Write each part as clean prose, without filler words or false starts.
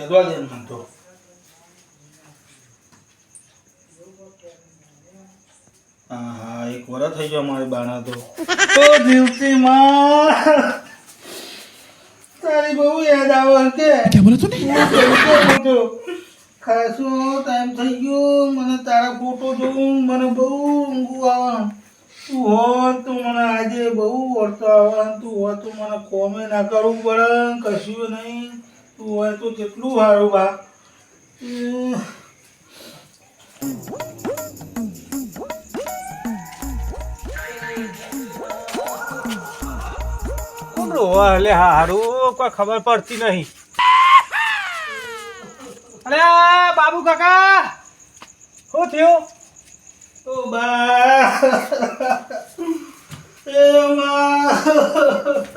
ખેદવા દે મને તો હા હા એક વરસ થઈ ગયો મારી બાના તો જીવતી માં તારી બહુ યાદ આવે કે क्या बोला तूने? ખાસો ટાઈમ થઈ ગયો મને તારા ફોટો જોઉં મને બહુ ઊંઘું આવે તું હોત તું મને આજે બહુ વળતો આવે તું હોત તું મને કોમે ના કરવું પડે કશું નહીં તું હોય તો કેટલું સારું બા કોણ રોવા એટલે હારું કોઈ ખબર પડતી નહીં. અરે બાબુ કાકા શું થયું? ઓ બા એ માં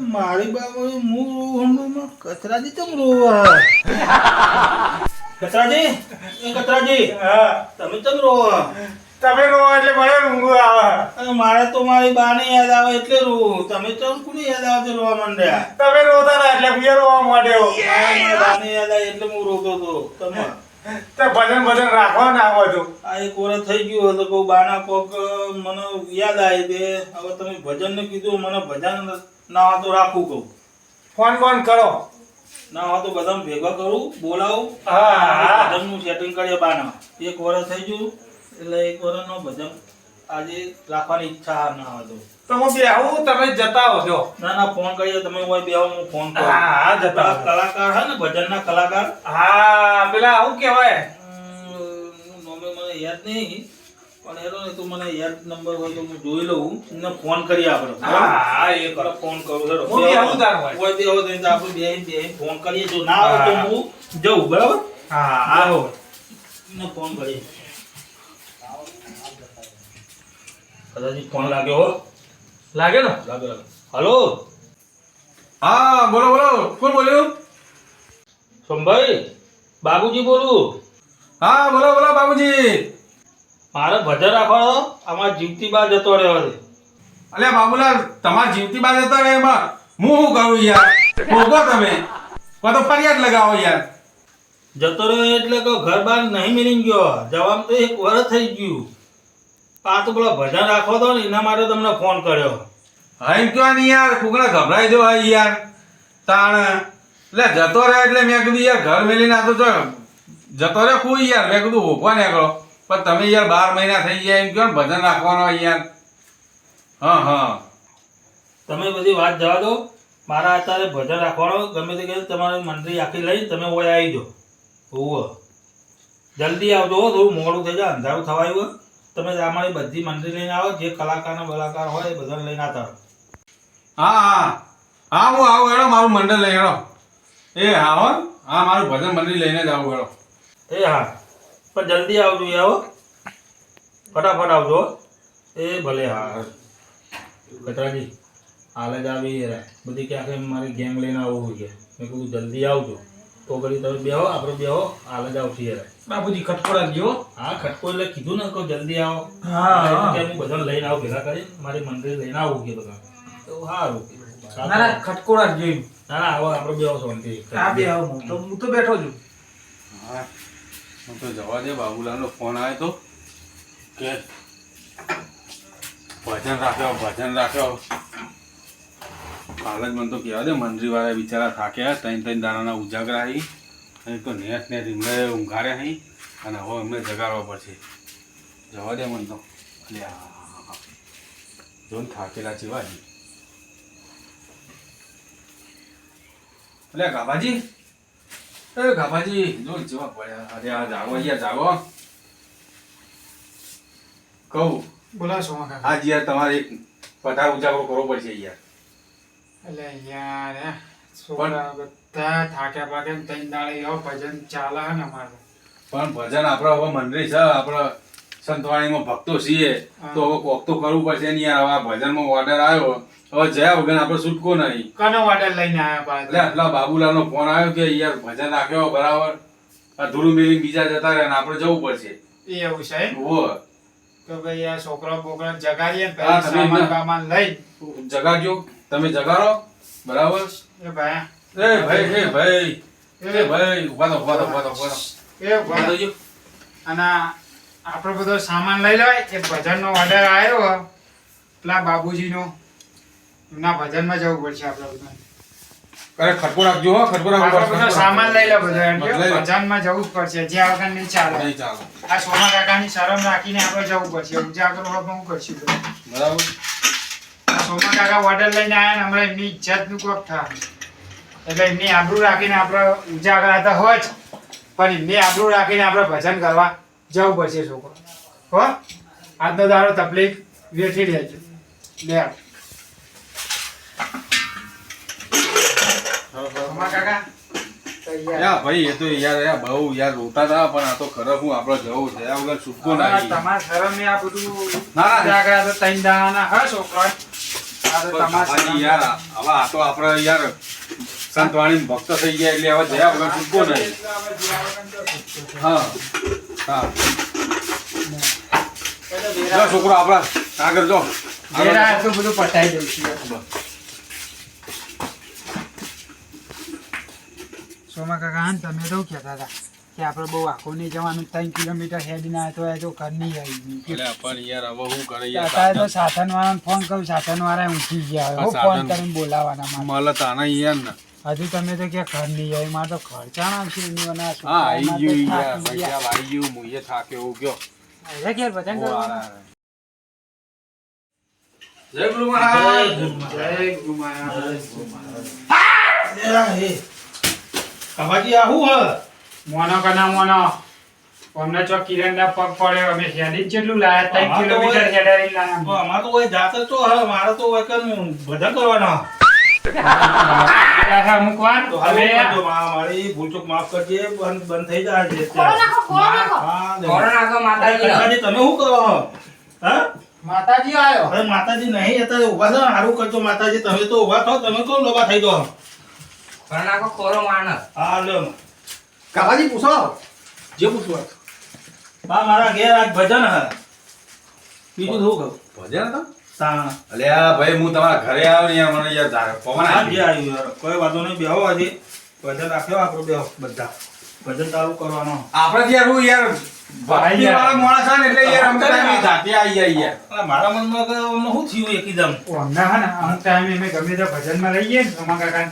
મારી બાબુ હું કચરાજી ચમ રોવા કચરાજી એ કચરાજી હા તમે ચમ રોવા તમે રોવા એટલે મને ઊંઘ આવે. મારે તો મારી બાને યાદ આવે એટલે રોવું તમે ચમ કોની યાદ આવે છે રોવા માંડ્યા તમે રોતા હતા એટલે હું રોવા માંડ્યો. મારી બાને યાદ આવે એટલે હું રોતો હતો તમે તે ભજન ભજન રાખવા ના આવો તો આ એક વર્ષ થઈ ગયું હતું કહું બાના કોક મને યાદ આવી તે હવે તમે ભજન ને કીધું મને ભજન ના હોય તો રાખવું કહું ફોન ફોન કરો. ના હોય તો બધા ભેગા કરું બોલાવું હા. ભજનનું સેટિંગ કરીએ બાના એક વર્ષ થઈ ગયું એટલે એક વર્ષનો ભજન આજે રાખવાની ઈચ્છા ના હોય તો હું બેહું તમે જતા હો. ના ના ફોન કરીએ તમે હોય બે હું ફોન કરું હા જતા પેલા કલાકાર હે ને ભજનના કલાકાર હા પેલા આવું કહેવાય નોમે મને યાદ નહીં પણ એનો ને તું મને યાદ નંબર હોય તો હું જોઈ લઉં ને ફોન કરીએ આપણે હા એ કરો. ફોન કરું હેડો. હું બી આવું તાર હોય. હોય તે હોય તો આપણે બે ફોન કરીએ જો ના આવે તો હું જઉં બરાબર હા આવો ને ફોન કરીએ કદાચ ફોન લાગ્યો હો લાગે ને. લાગે હલો હા બોલો બોલો કોણ બોલ્યું? સોમભાઈ બાબુજી બોલું હા બોલો બોલો બાબુજી. મારે ભજન રાખવાનો અમારા જીવતી બા જતો રહ્યો છે અલ્યા બાબુલાલ તમાર જીવતી બાદ હતા ને એમાં હું શું કરું યાર? ભોગો તમે કો તો ફરિયાદ લગાવો યાર. જતો રહ્યો એટલે કે ઘર બાર નહીં મિલી ગયો જવામાં તો એક વર્ષ થઈ ગયું આ તો પેલા ભજન રાખો તો ને એના માટે તમને ફોન કર્યો હા એમ કહેવા નહીં યાર કોકને ગભરાઈ દો હા યાર તાણ એટલે જતો રહે એટલે મેં કીધું યાર ઘર મેલીને આ તો જો જતો રહે કોઈ યાર મેં કીધું ભોગવા નીકળો પણ તમે યાર 12 મહિના થઈ ગયા એમ કહો ને ભજન રાખવાનો યાર. હા હા તમે બધી વાત જવા દો મારા અત્યારે ભજન રાખવાનો ગમે તે કહે તમારી મંડળી આખી લઈ તમે ઓય આવી જાઓ હોવ જલ્દી આવજો હો, થોડું મોડું થઈ જાય અંધારું થવાયું તમે અમારી બધી મંડળી લઈને આવો જે કલાકારના બલાકાર હોય એ બધાને લઈને આવતા રહો. હા હા હા હું આવું હેડો મારું મંડળ લઈ હેડો. એ હા હો હા મારું ભજન મંડળ લઈને જ આવું હેડો. એ હા પણ જલ્દી આવજો યાર હો. ફટાફટ આવજો હો. એ ભલે હા કચરાજી હાલ જ આવી રહ્યા બધી ક્યાંક મારી ગેંગ લઈને આવવું છે મેં કીધું જલ્દી આવજો તો પછી તમે બેહો આપણે બેહો હાલ જ આવશે યાર બાબુજી ખટકોડા ગયો. હા ખટકો એટલે કીધું ને કે જલ્દી આવો હા. કે હું બધાને લઈને આવું ભેગા કરી મારી મંડળી લઈને આવું કે બધા તો સારું ના ના ખટકોડા ગયો. ના ના આવો આપણે બેહો શાંતિ હા બે આવું હું તો બેઠો છું. હા હું તો જવા દે બાબુલાલનો ફોન આવ્યો તો કે ભજન રાખ્યો હાલ જ મને તો કહેવા દે મંડળીવાળા બિચારા થાક્યા ત્રણ દાડાના ઉજાગરા અહીં અને તો નેટ એમને ઊંઘાડ્યા અહીં અને હવે એમને જગાડવા પડશે. જવા દે મને તો અલ્યા જોન થાકેલા જેવા અહીં. અલ્યા ગાભાજી એ ગાભાજી જો જેવા પડ્યા. અરે આ જાગો યાર જાગો કહું બોલાશો આજ યાર તમારે એક પઠાર ઉજાગરો કરવો પડશે યાર. એટલે યાર છોકરા બધા થાક્યા પાકે ત્રણ દાડે એવો ભજન ચાલે ને અમારે પણ ભજન આપણે હવે મંડળી છે આપણે સંતવાણીમાં ભક્તો છીએ તો હવે કોક તો કરવું પડશે ને યાર. હવે આ ભજનમાં ઓર્ડર આવ્યો, હવે જયા વગર આપણે છૂટકો નહીં. કનો ઓર્ડર લઈને આવ્યા એટલે આટલા બાબુલાલનો ફોન આવ્યો કે યાર ભજન રાખ્યો બરાબર, આ ધૂળું મેલી બીજા જતા રહે ને આપણે જવું પડશે. એવું છે એમ? ઓહો, તો ભાઈ આ છોકરો બોકરો જગાડીએ ને હા, પછી તમે સામાન ના. બામાન લઈ જગાડજો, તમે જગાડો બરાબર. એ ભાઈ એ ભાઈ ઉભા થો, ઉભા થો, ઉભા થો, ઉભા થો. એ ઉભા ભાઈ થજો. અને આપણો બધો સામાન લઈ લેવાય. એ ભજનનો ઓર્ડર આવ્યો હો, પેલા બાબુજીનો, એમના ભજનમાં જવું પડશે આપણે બધા. અરે ખટકો રાખજો હો, ખટકો રાખજો. આપણો બધો સામાન લઈ લે બધો એમ કે લઈ લે. ભજનમાં જવું જ પડશે, જ્યાં વગર નહીં ચાલે. નહીં ચાલો આ સોમા કાકાની શરમ રાખીને આપણે જવું પડશે. ઉજાગરો હવે હું કરશું બધું. બરાબર. આ સોમા કાકા ઓર્ડર લઈને આવ્યા ને હમણાં એમની ઇજ્જતનું કોક થાય, એટલે એમની આબરૂ રાખીને આપણે ઉજાગરા તો હોય જ, પણ એમની આબરૂ રાખીને આપણે ભજન કરવા જવું પડશે છોકરો. હો આજનો દાડો તકલીફ વેઠી લેજો. લે સોમા કાકા તૈયાર. યા ભાઈ, એ તો યાર બહુ યાર રોતા હતા, પણ આ તો ખરેખર હું આપણે જવું છે આ વગર છૂટકો હવે નહીં. તમારા શરમ ને આ બધું ના, ના. ઉજાગરા તો ત્રણ દાડાના હા છોકરા. આ તો પણ તમારા બાબાજી શરમ. યાર, હવે આ તો આપણે યાર સંતવાણી ભક્ત થઈ ગયા એટલે હવે જયા વગર છૂટકો નહીં. હા હા, જો છોકરો આપણા આગળ જો. વેરા આટલું બધું પતાઈ દઉં છું. સોમા કાકા હા, તમે તો કહેતા હતા કે આપણે બહુ આખો નહીં જવાનું, 3 કિલોમીટર હેડીને આવ્યા તો એ તો ઘર નહીં આવી. એટલે પણ યાર હવે શું કરે અત્યારે તો યાર, સાધન વાળાને ફોન કરું, સાધન વાળા ઊંચી ગયા આ હોય. ફોન સાધન- કરીને બોલાવાના મારે. મળે તાના યાર ને. હજુ તમે તો કે ઘર નહીં આવી, મારે તો ખર્ચા આવશે એની અને આ હા આવી છોકરાઓમાં તો ગયું યાર, થાકી ભાઈ ગયા. સાહેબ આવી ગયું, મુઈએ થાક્યો એવું ગયો. હવે ઘેર ભજન કરવાનું. જય ગુરુ મહારાજ. જય ગુરુ મહારાજ. જય ગુરુ મહારાજ. કબાજી આ હું હ મોનો કના મોનો અમને ચો કિરણના પગ પડ્યો, અમે હેડી જ જેટલું લાયા, 3 કિલોમીટર હેડારી તો લાયા. અમાર તો કોઈ જાત જ તો હ મારે તો કોઈ કન ભજન કરવાના અમુક વાર તો હવે હવે મારી ભૂલચૂક માફ કરજે, બંધ થઈ જાય છે ખોલો નાખો, ખોલો નાખો. હા, લે. કોરોના માતાજી કટાજી, તમે શું કરો હો? હા માતાજી આવ્યો. અરે માતાજી નહીં અત્યારે ઉભા થો, સારું કરજો માતાજી. તમે તો ઉભા થો, તમે કોણ લોબા થઈ દો. કોરોના ખોરો માણસ હા લ્યો કાકાજી પૂછો જે પૂછવું હોય. બા મારા ઘેર આજ ભજન હ બીજું શું કહું ભજન હતા? તા અલ્યા ભાઈ, હું તમારા ઘરે આવ્યો ને યાર, મને યાર પવન હા આવી જે ગયો. આવ્યું યાર કોઈ વાંધો નહીં, બેહો આજે ભજન રાખ્યો આપણો બેહો બધા ભજન ચાલુ કરવાનો. આપણે યાર હું યાર ભાઈ ભક્તિ વાળા માણસ છે ને એટલે યાર અમે ભાઈ તારી જાતે આવી જાય યાર. અને મારા મનમાં કે અમને શું થયું એકદમ અમને હે ને અમુક ટાઈમે અમે ગમે તે ભજનમાં લઈએ ને સોમા કાકા,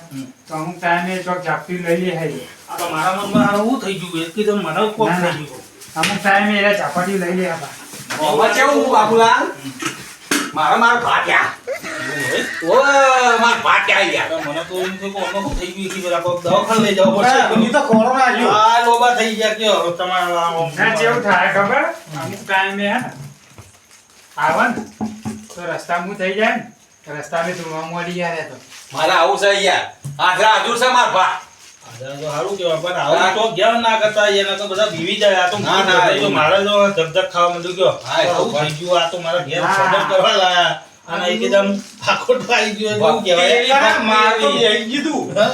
તો અમુક ટાઈમે ચોક ઝાપટી લઈ લે હે. આ તો મારા મનમાં હારું શું થઈ ગયું એકદમ મને કોક ના, ના. થઈ ગયું. અમુક ટાઈમે એને ઝાપટી લઈ લે હતા. હવે કેવું બાબુલાલ મારા ભાગ્યા મારા ભાગ્યા યાર તો મને તો એમ થયું કે અમને શું થઈ ગયું કે પેલા કોક દવાખાને લઈ જવું પડશે. પેલી તો કોરોના આવ્યો આ લોબા થઈ ગયા કયો હવે તમારા ના જેવું થાય ખબર, અમુક ટાઈમે હે ને આવે ને તો રસ્તામાં થઈ જાય ને, રસ્તામાં ધોવા મળી જાય તો મારા આવું છે યાર આધરા હજુ છે મારા ભા આજે તો સારું કહેવાય, પણ આવું તો ગયા ના કરતા એના તો બધા બીવી જાય. આ તો ના, ના, તો મારે તો ધગધગ ખાવા માંડ્યું ગયો. હા, એ તો આવું થઈ ગયું, આ તો મારા ઘેર હા. સદર કરવા લાયા અને એકદમ આખોટ આવી ગયો એટલે શું કહેવાય? માર તો ભક્તિ બેહી કીધું હા?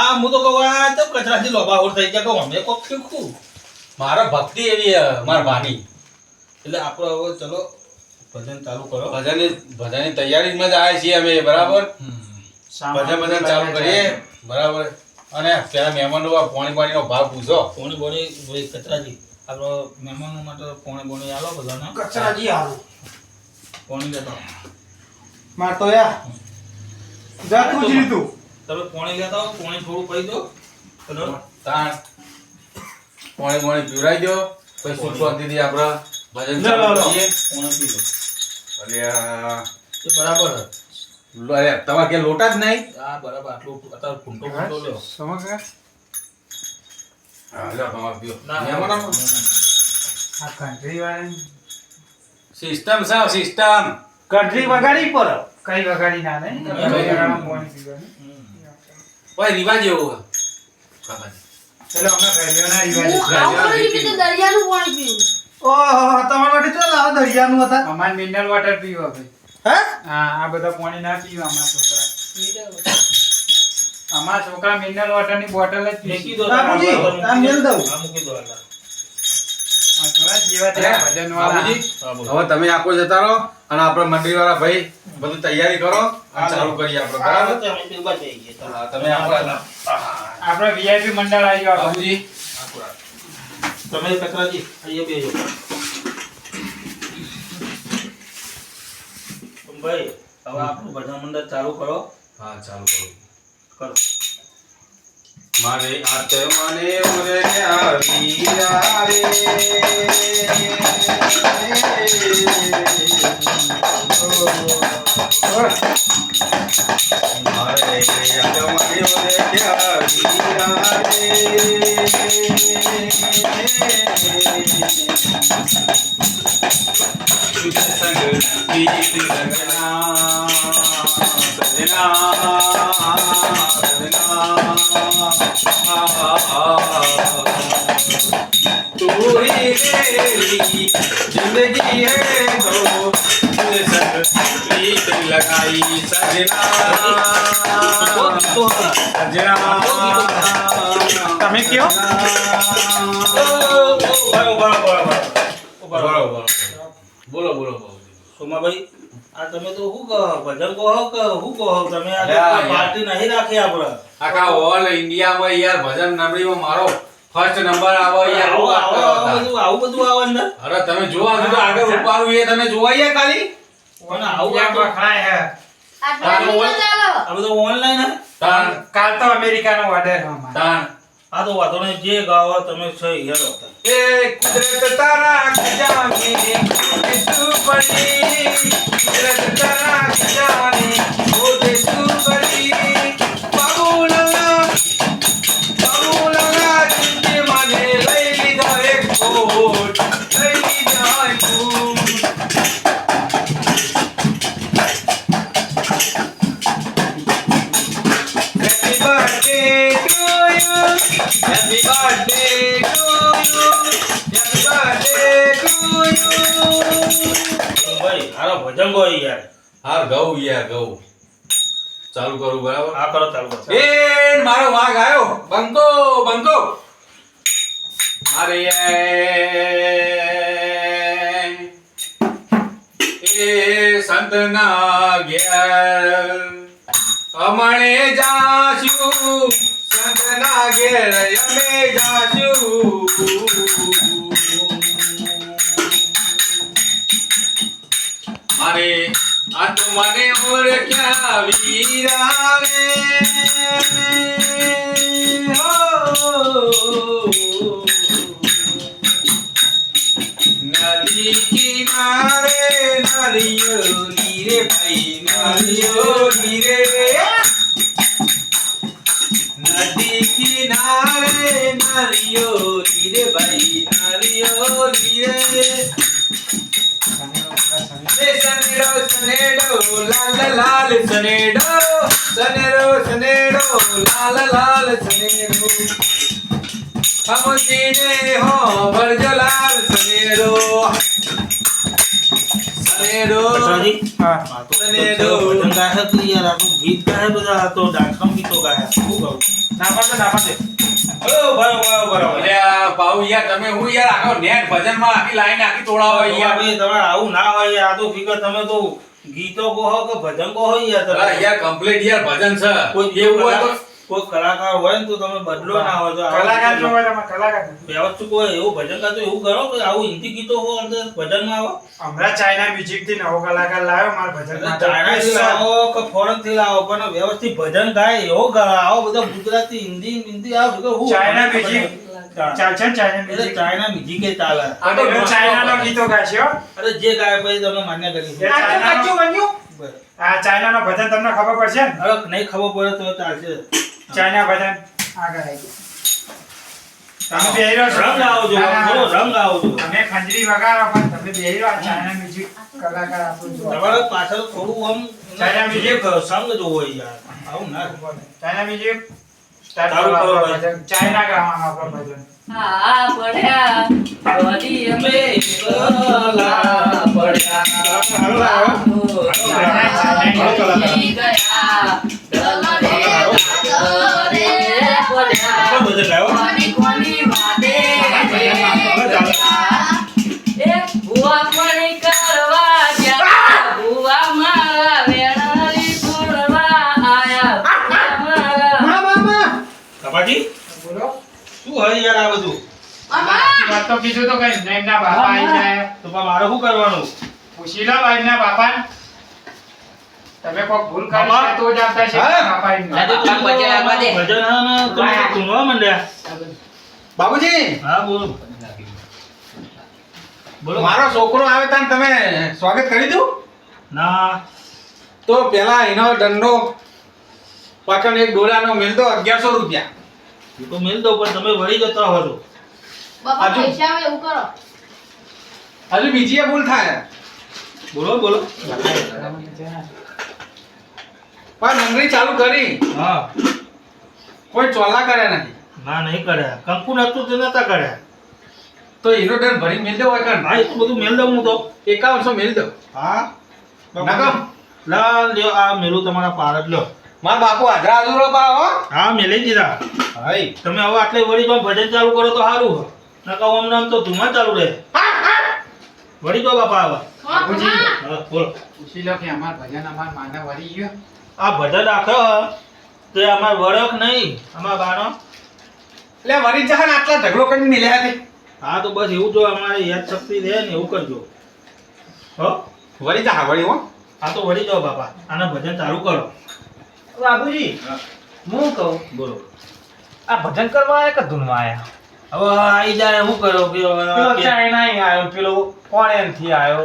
આ હું તો કહું આ તો કચરાથી લોભા ઓર થઈ ગયા કહું અમે કોક શીખું. મારા ભક્તિ એવી મારા ભાની એટલે આપણે હવે ચલો ભજન ચાલુ કરો. ભજનની તૈયારીમાં જ આવ્યા છીએ અમે બરાબર. ભજન ચાલુ કરીએ બરાબર. અને પેલા મહેમાનો પાણીનો ભાવ પૂછો. પોણી બોણી ભાઈ કચરાજી આપણો મહેમાનો માટે પોણી બોણી આલો બધાને. કચરાજી હારું પોણી લેતો માર તો યાર જાતું જ રીતું તમે પોણી લેતા હો, પોણી થોડું પી દો બરાબર? તાણ પાણી પીવડાવી દો પછી સુખ શાંતિથી આપણે ભજન લો, લો, ચાલુ લો. કરીએ. પોણી પી દો અલ્યા, એ બરાબર છે. અરે તમારે કે લોટા જ નહીં? આ બરાબર આટલું અત્યારે ફૂંટો ફૂંટો લ્યો. સોમા કાકા હા, લ્યો, તમારે પીઓ. ના, મહેમાનો? આ કંટ્રી વાળાની સિસ્ટમ છે સિસ્ટમ. કઢરી વગાડી પર કઈ વગાડી ના નહીં, હમ. કંટ્રી વાળામાં પાણી પીવાનું. ઓય રિવાજ એવો હોય. બાબાજી. ચલો અમે ભાઈઓના હું રિવાજ આવું કરી પીધું, દરિયાનું પાણી પીવું. ઓહો તમારા માટે તો લાવો દરિયાનું હતા અમારે મિનરલ વોટર પીવો ભાઈ હે હા આ બધા પાણી ના પીવા અમારા છોકરા મિનરલ વોટર ની બોટલ જ પીવે. મૂકી દો બાપુજી, આ મેલ દઉં. હા, મૂકી દો આલા. આ થોડા જેવા તેવા ભજનવાળા. બાબુજી, હા, બોલો. હવે તમે આખો જતા રહો અને આપણે મંડળીવાળા ભાઈ બધું તૈયારી કરો અને ચાલુ કરીએ આપણે બરાબર હા, અમે તો ઊભા થઈ ગયા. હા, તમે આપણા આપણે વીઆઈપી મંડળ આવી ગયો બાબુજી તમે કચરાજી અહીંયા બેજો. ભાઈ હવે આપણું ભજન મંડળ ચાલુ કરો. હા ચાલુ કરો કરો. મારે આત મને ઉરે વીરા રે મારે આત મને ઉરે વીરા સંગ ગીત લગના पूरी मेरी जिंदगी है तो तुझे संग प्रीत लगाई सजना તમે કયો બોલો બોલો બાબુજી સોમાભાઈ આ તમે તો શું કહો ભજન કહો કે શું કહો તમે આ અલ્યા, પાર્ટી નહીં રાખી આપણે આખા ઓલ ઇન્ડિયામાં યાર ભજન નંબરીમાં મારો ફર્સ્ટ નંબર આવે યાર આવું વાત કરો હતા. આવું બધું આવે અંદર અરે તમે જોવા તો આગળ ઉપાડું એ તમે જોવા યાર ખાલી પણ આવું ત્યાં વખણાય હે. આ બધું ઓનલાઈન હે તાણ કાલ તો અમેરિકાનો ઓર્ડર છે અમારે. તાણ આ તો વાંધો નહીં જે ગાવો તમે છે હેરો એ કુદરત તારા ખજાને તું પડી કુદરત તારા ખજાને ઓદે તું પડી બાબુલા તુજે મને લઈ લીધો એક કોટ લઈ લીધો એક કોટ Happy birthday to you. Happy birthday to you. Happy birthday to you. ભાઈ હારો ભજન ગો યાર હાર ગૌ યાર ગૌ ચાલુ કરું બરાબર આ કરો ચાલુ કરો એ મારો વાઘ આવ્યો બંકો બંકો અરે એ સંતના ઘેર અમણે જાશું સંતના ઘેર અમે જાશું મારે આ તો મને ઓળખ્યા વીરા રે હો નદી કિનારે નારિયોલી રે ભાઈ નારિયોલી રે નદી કિનારે નારિયોલી રે ભાઈ નારિયોલી રે સનેડો સનેડો લાલ લાલ સનેડો સનેડો સનેડો લાલ લાલ સનેડો હમજીને હો ભરજો લાલ સનેડો સનેડો કચરાજી હા. આ તો સનેડો. ભજન ગાય તો યાર આ તો ગીત ગાય બધા આ તો ડાન્સમ ગીતો ગાય શું કહું ના પડે ના પડે. ઓ બરાબર અલ્યા પાઉ યાર તમે હું યાર આખો નેટ ભજનમાં આખી લાઈન આખી તોડાવો યાર ભાઈ તમારે આવું ના હોય યાર. આ તો ફિકર તમે તો ગીતો કહો કે ભજન કહો યાર તમે. અલા યાર કમ્પ્લીટ યાર ભજન છે કોઈ એવું હોય તો કોઈ કલાકાર હોય ને તો તમે બદલો ના હોય તો કલાકાર જો હોય તમે કલાકાર. વ્યવસ્થિત હોય એવું ભજન ગાતો એવું કરો કે આવું હિન્દી ગીતો હોય અંદર ભજનમાં આવો હમણાં ચાઇના મ્યુઝિક થી નવો કલાકાર લાવ્યો મારા ભજન માટે. ચાઇનાથી લાવો કે foreign થી લાવો પણ વ્યવસ્થિત ભજન ગાય એવો આવો બધો ગુજરાતી હિન્દી હિન્દી આ બધું હું ચાઇના મ્યુઝિક ચાલશે ને ચાઇના એટલે મ્યુઝિક. ચાઇના મ્યુઝિક એ ચાલે આ તો એટલે ચાઇનાનો ગીતો ગાશે હો. અરે જે ગાય ભાઈ તમે માન્ય કરી એ ચાઇનાનો- બસ. આ ચાઇનાનો ભજન તમને ખબર પડશે ને. અરે નહીં ખબર પડે તો ચાલશે ચાઇના ભજન આગળ આવી ગયું. તમે બેહી રહો છો. રંગ આવજો ના, ના, થોડો ના. રંગ આવજો તમે ખંજરી વગાડો પણ તમે બેહી રહો. આ ચાઇના મ્યુઝિક કલાકાર આપણું જો. તમારે પાછળ થોડું આમ ચાઇના music. સંગ જોવો યાર આવું ના ચાઇના મ્યુઝિક સ્ટાર્ટ ચાલુ કરો કરો આપણું ભાઈ. ભજન. ચાઇના ગાવાનું આપણું ભજન. હા પડ્યા વળી અમે એકલા પડ્યા હાલો લાવો. પડી ગયા દલરે દાદરે પડ્યા કોણ ભજન લાવ્યો? કોની કોની વાદે એ ભુવા પણ કરવા ગયા ભુવા મારા વેણારી પૂરવા આયા ભુવા મારા કપાજી બોલો શું હોય યાર આ બધું? વાત તો કીધું તો કઈ નહીં ના બાપા આવી જાય તો પણ મારે શું કરવાનું? પૂછી લો ભાઈ ના બાપા તમે કોઈ ભૂલ કરી બાપા? છે તો જ આવતા છે હા? બાપા એમ. આજે ભજન આપવા દે ભજન હા ને તમે ધૂનવા માંડ્યા. બાબુજી હા બોલો બોલો. મારો છોકરો આવે તાન તમે સ્વાગત કરી દઉં ના તો પેલા એનો દંડો પાટણ એક ડોલાનો મિલતો 1100 રૂપિયા. એ તો મેલ દો પણ તમે વળી જતા હો છો. બાપા હજુ? પૈસા આવે એવું કરો હજુ બીજી એ ભૂલ થાય બોલો બોલો. પણ નંગરી ચાલુ કરી હા કોઈ ચોલા કર્યા નથી ના નહીં કર્યા. કંકુ નતું તે નતા કર્યા. તો એનો દંડ ભરી મિલ દો હોય હા કાન એ તો બધું મેલ દઉં હું તો. 5100 મિલ દો હા નકમ લા લ્યો આ મેલું તમારા પાર જ લ્યો. મારા બાપુ હાજરા હાજરો પા હો હા મેલી દીધા. હાઈ તમે હવે આટલે વળી તો ભજન ચાલુ કરો તો સારું. નકા આમ નામ તો ધૂમા ચાલુ રહે. વળી તો બાપા હવે. બાપુજી. હા બોલો. પૂછી લો કે અમાર ભજન અમાર માને વળી ગયો આ ભજન રાખો તે અમાર વળખ નહીં અમાર બાનો. એટલે વરી જહાન આટલા ઢગલો કરીને મિલ્યા હતી હા તો બસ એવું જો અમારે યાદ શક્તિ રહે ને એવું કરજો. હો વરી જા વળી હો આ તો વળી જાઓ બાપા. આના ભજન ચાલુ કરો. બાબુજી હું કહું બોલો. આ ભજન કરવા આયા કે ધૂનમાં આયા હવે આવી જાય શું કરો કે પેલો હવે ચાઇના આવ્યો પેલો ફોરેન થી આવ્યો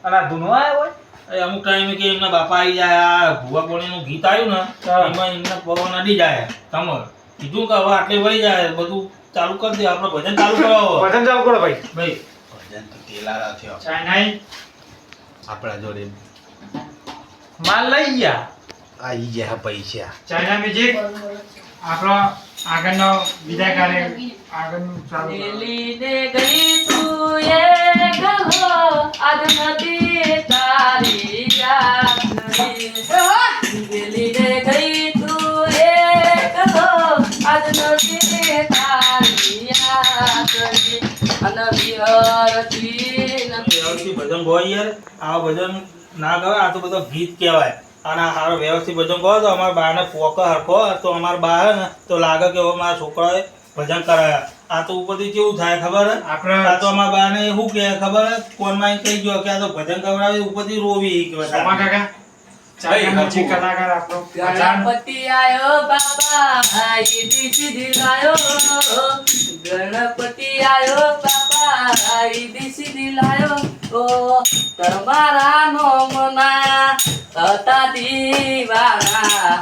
અને આ ધૂનમાં આવ્યો હોય એ અમુક ટાઈમે કે એમના બાપા આવી જાય આ ભુવા કોણીનું ગીત આવ્યું ને હા. એમાં એમના પવન અડી જાય. તમે કીધું કે હવે આટલે વળી જાય બધું ચાલુ કરી દે. આપણે ભજન ચાલુ કરો ભજન ચાલુ કરો ભાઈ ભાઈ. ભજન તો તેલારા થયો ચાઇનાઈ આપણા જોડે માલ લઈ ગયા આવી ગયા પૈસા. ચાઇના મ્યુઝિક આપણો આગળનો બીજા કાર્ય આગળનું ચાલુ કરો. દિલ્હીને ગઈ તું એકલો આજ નથી તારી યાદ નહીં. દિલ્હીને ગઈ તું એકલો આજ નથી તારી યાદ નહીં. અને વિહરતી નથી. વ્યવસ્થિત ભજન ગો યાર. આ ભજન ના ગાવે આ તો બધો ગીત કહેવાય. અને આ સારો વ્યવસ્થિત ભજન ગો તો અમારા બાને પોક હરખો તો અમારા બા હે ને તો લાગે કે હવે મારા છોકરાએ ભજન કરાયા. આ તો ઉપરથી કેવું થાય ખબર હે? આપણે આ તો અમારા બાને શું કહે ખબર હે? કોનમાં કહી ગયો કે આ તો ભજન કરાવે ઉપરથી રોવી કે બધા. સોમા કાકા ચાઇના મ્યુઝિક કલાકાર આપણો ગણપતિ આયો બાપા આઈ દીધી દિલાયો. ગણપતિ આયો બાપા આઈ દીધી દિલાયો. ઓ તમારા નોમના હતા દીવાના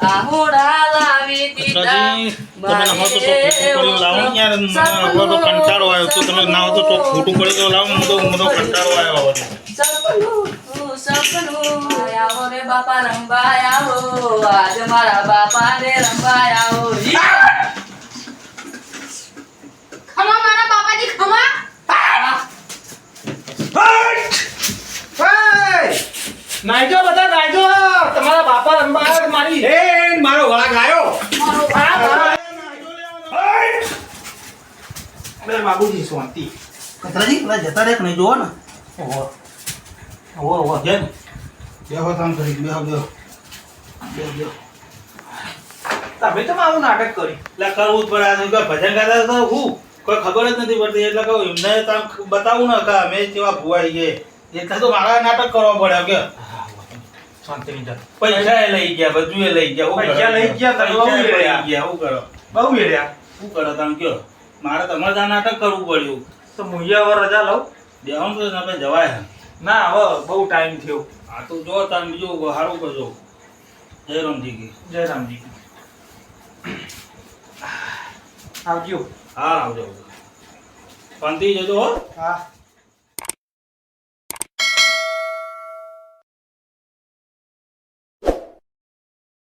આહુડા લાવી દીધા. તમે ના હો તો ખોટું લાવો ને યાર. મને હવે તો કંટાળો આવ્યો. તો તમે ના હો તો ખોટું પડે તો લાવો. મને તો કંટાળો આવ્યો હવે. સપનું આવો રે બાપા રંબાય આવો. આજ મારા બાપા ને રંબાય આવો. ખમા મારા બાપાજી ખમા નાઈજો બધા નાઈજો તમારા બાપા રંબા મારી એ મારો વાઘ આયો બે બાબુજી શાંતિ. કતરાજી પેલા જતા રહે કે નહીં જોવો ને. ઓહો ઓહો છે ને. બેહો કામ કરી બેહો બેહો બેહો. તમે તો આવું નાટક કરી એટલે કરવું જ પડે. આ તો ભજન ગાતા તો હું કોઈ ખબર જ નથી પડતી. એટલે કહું એમને તામ બતાવું ને કે અમે કેવા ભુવાઈ ગયે. એટલે તો મારા નાટક કરવા પડે કે શાંતિ ની જતો પૈસા એ લઈ ગયા બધું એ લઈ ગયા. શું પૈસા કરો? લઈ ગયા, તમે પૈસા બહુ એ લઈ વેડ્યા. ગયા. શું કરો બહુ વેડ્યા શું કરો તમે કયો. મારે તમારે ત્યાં નાટક કરવું પડ્યું. તો હું હવે રજા લઉં દેવાનું તો આપણે જવાય. ના હવે બહુ ટાઈમ થયો આ તો જો તમે બીજું સારું કરજો. જય રામજી કી. જય રામજી આવજો હા આવજો. શાંતિ જજો હો. હા